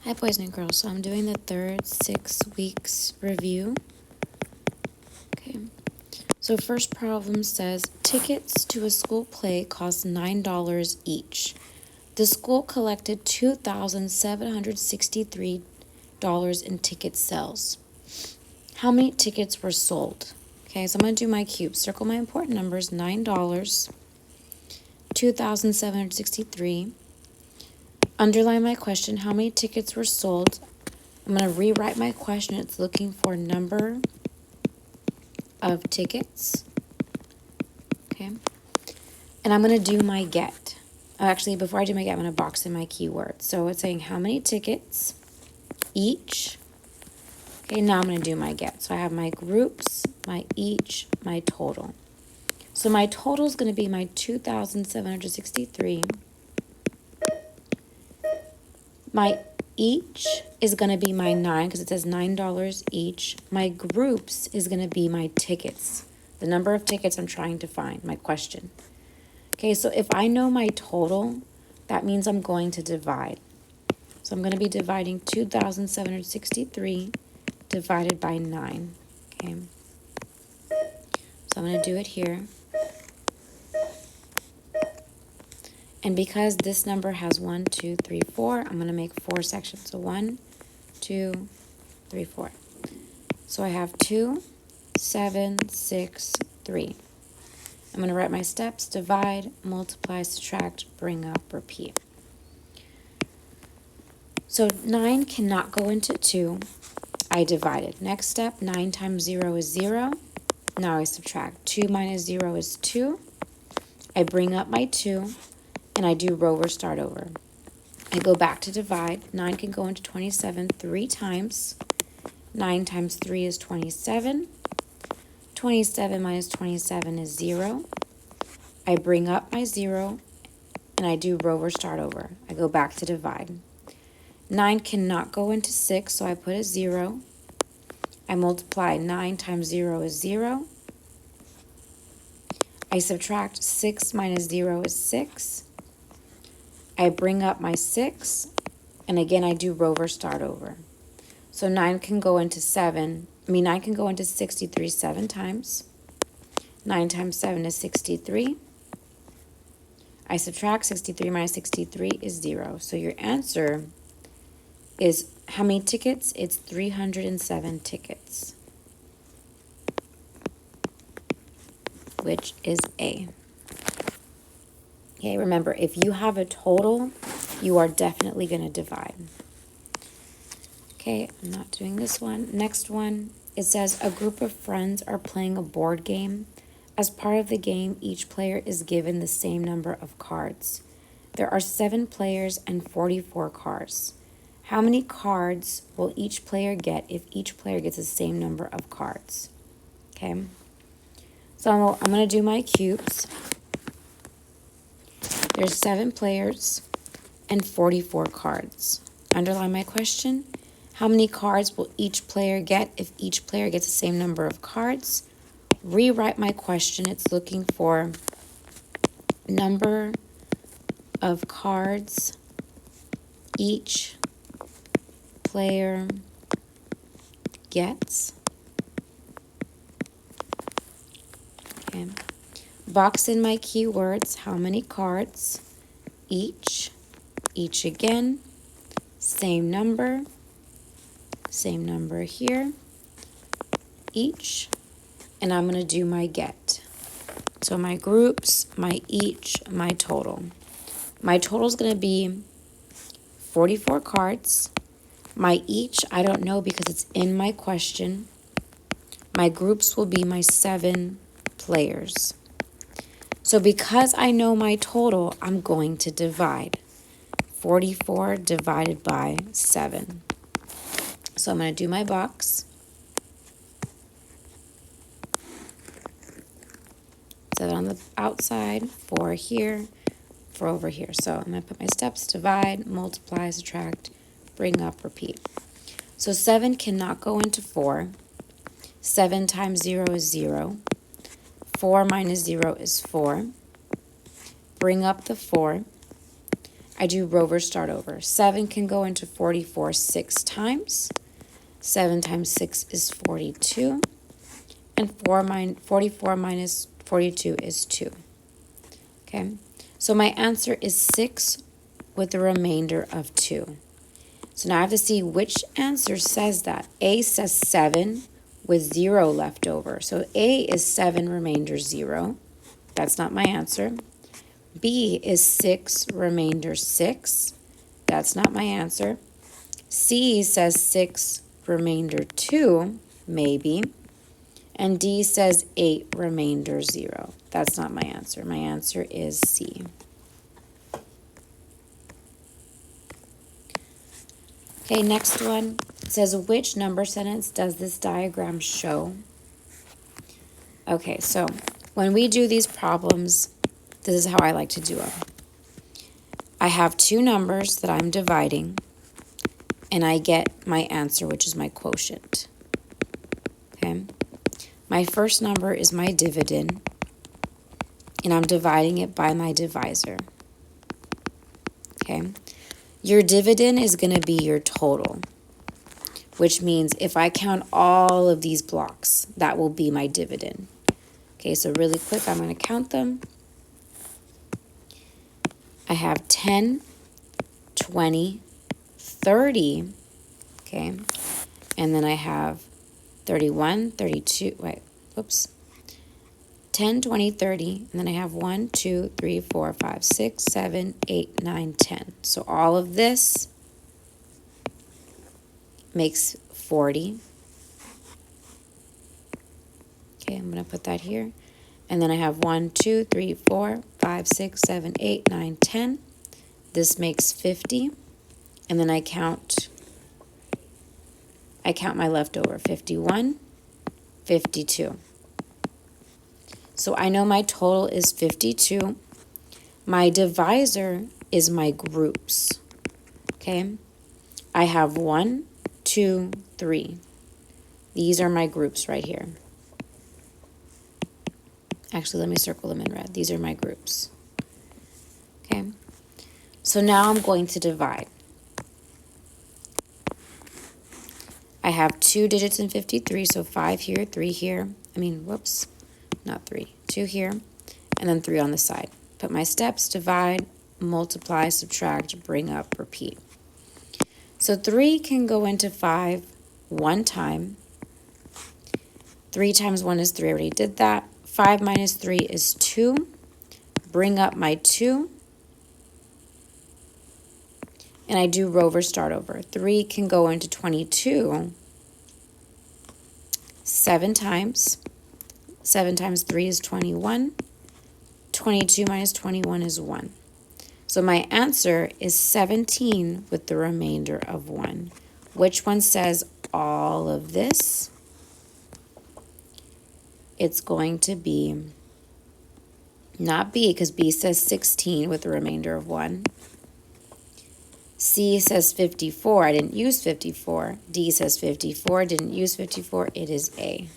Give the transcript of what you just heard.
Hi, boys and girls. So I'm doing the third 6 weeks review. Okay. So first problem says tickets to a school play cost $9 each. The school collected $2,763 in ticket sales. How many tickets were sold? Okay, so I'm going to do my cube. Circle my important numbers: $9, 2,763. Underline my question: how many tickets were sold? I'm going to rewrite my question. It's looking for number of tickets. Okay. And I'm going to do my get. Actually, before I do my get, I'm going to box in my keyword. So it's saying how many tickets each. Okay, now I'm going to do my get. So I have my groups, my each, my total. So my total is going to be my 2,763. My each is going to be my 9 because it says $9 each. My groups is going to be my tickets, the number of tickets I'm trying to find, my question. Okay, so if I know my total, that means I'm going to divide. So I'm going to be dividing 2,763 divided by 9. Okay, so I'm going to do it here. And because this number has 1, 2, 3, 4, I'm going to make 4 sections. So 1, 2, 3, 4. So I have 2, 7, 6, 3. I'm going to write my steps: divide, multiply, subtract, bring up, repeat. So 9 cannot go into 2. I divided. Next step, 9 times 0 is 0. Now I subtract. 2 minus 0 is 2. I bring up my 2, and I do row or start over. I go back to divide. 9 can go into 27 3 times. 9 times 3 is 27. 27 minus 27 is 0. I bring up my 0, and I do row or start over. I go back to divide. 9 cannot go into 6, so I put a 0. I multiply. 9 times 0 is 0. I subtract. 6 minus 0 is 6. I bring up my 6, and again I do row or start over. So 9 can go into 9 can go into 63 7 times. 9 times 7 is 63. I subtract. 63 minus 63 is 0. So your answer is how many tickets? It's 307 tickets, which is A. Okay, remember, if you have a total, you are definitely going to divide. Okay, I'm not doing this one. Next one, it says a group of friends are playing a board game. As part of the game, each player is given the same number of cards. There are 7 players and 44 cards. How many cards will each player get if each player gets the same number of cards? Okay, so I'm going to do my cubes. There's 7 players and 44 cards. Underline my question. How many cards will each player get if each player gets the same number of cards? Rewrite my question. It's looking for number of cards each player gets. Okay. Box in my keywords. How many cards each again, same number here, each, and I'm going to do my get. So my groups, my each, my total. My total is going to be 44 cards. My each, I don't know because it's in my question. My groups will be my 7 players. So because I know my total, I'm going to divide. 44 divided by 7. So I'm going to do my box. 7 on the outside, 4 here, 4 over here. So I'm going to put my steps: divide, multiply, subtract, bring up, repeat. So 7 cannot go into 4. 7 times 0 is 0. 4 minus 0 is 4. Bring up the 4. I do reverse start over. 7 can go into 44 6 times. 7 times 6 is 42. And 44 minus 42 is 2. Okay, so my answer is 6 with a remainder of 2. So now I have to see which answer says that. A says 7 with 0 left over. So A is 7 remainder 0. That's not my answer. B is 6 remainder 6. That's not my answer. C says 6 remainder 2, maybe. And D says 8 remainder 0. That's not my answer. My answer is C. Okay, next one. It says, which number sentence does this diagram show? Okay, so when we do these problems, this is how I like to do them. I have two numbers that I'm dividing, and I get my answer, which is my quotient. Okay? My first number is my dividend, and I'm dividing it by my divisor. Okay? Your dividend is going to be your total, which means if I count all of these blocks, that will be my dividend. Okay, so really quick, I'm going to count them. I have 10, 20, 30, okay, and then I have 31, 32, wait, whoops, 10, 20, 30, and then I have 1, 2, 3, 4, 5, 6, 7, 8, 9, 10. So all of this makes 40. Okay, I'm going to put that here. And then I have 1, 2, 3, 4, 5, 6, 7, 8, 9, 10. This makes 50. And then I count my leftover, 51, 52. So I know my total is 52. My divisor is my groups. Okay? I have 1, 2, 3. These are my groups right here. Actually, let me circle them in red. These are my groups. Okay? So now I'm going to divide. I have 2 digits in 53, so 5 here, 3 here. Whoops, not 3. 2 here, and then 3 on the side. Put my steps, divide, multiply, subtract, bring up, repeat. So 3 can go into 5 one time. 3 times 1 is 3. I already did that. 5 minus 3 is 2. Bring up my 2. And I do rover start over. 3 can go into 22 7 times. 7 times 3 is 21. 22 minus 21 is 1. So my answer is 17 with the remainder of 1. Which one says all of this? It's going to be not B, because B says 16 with the remainder of 1. C says 54. I didn't use 54. D says 54. Didn't use 54. It is A.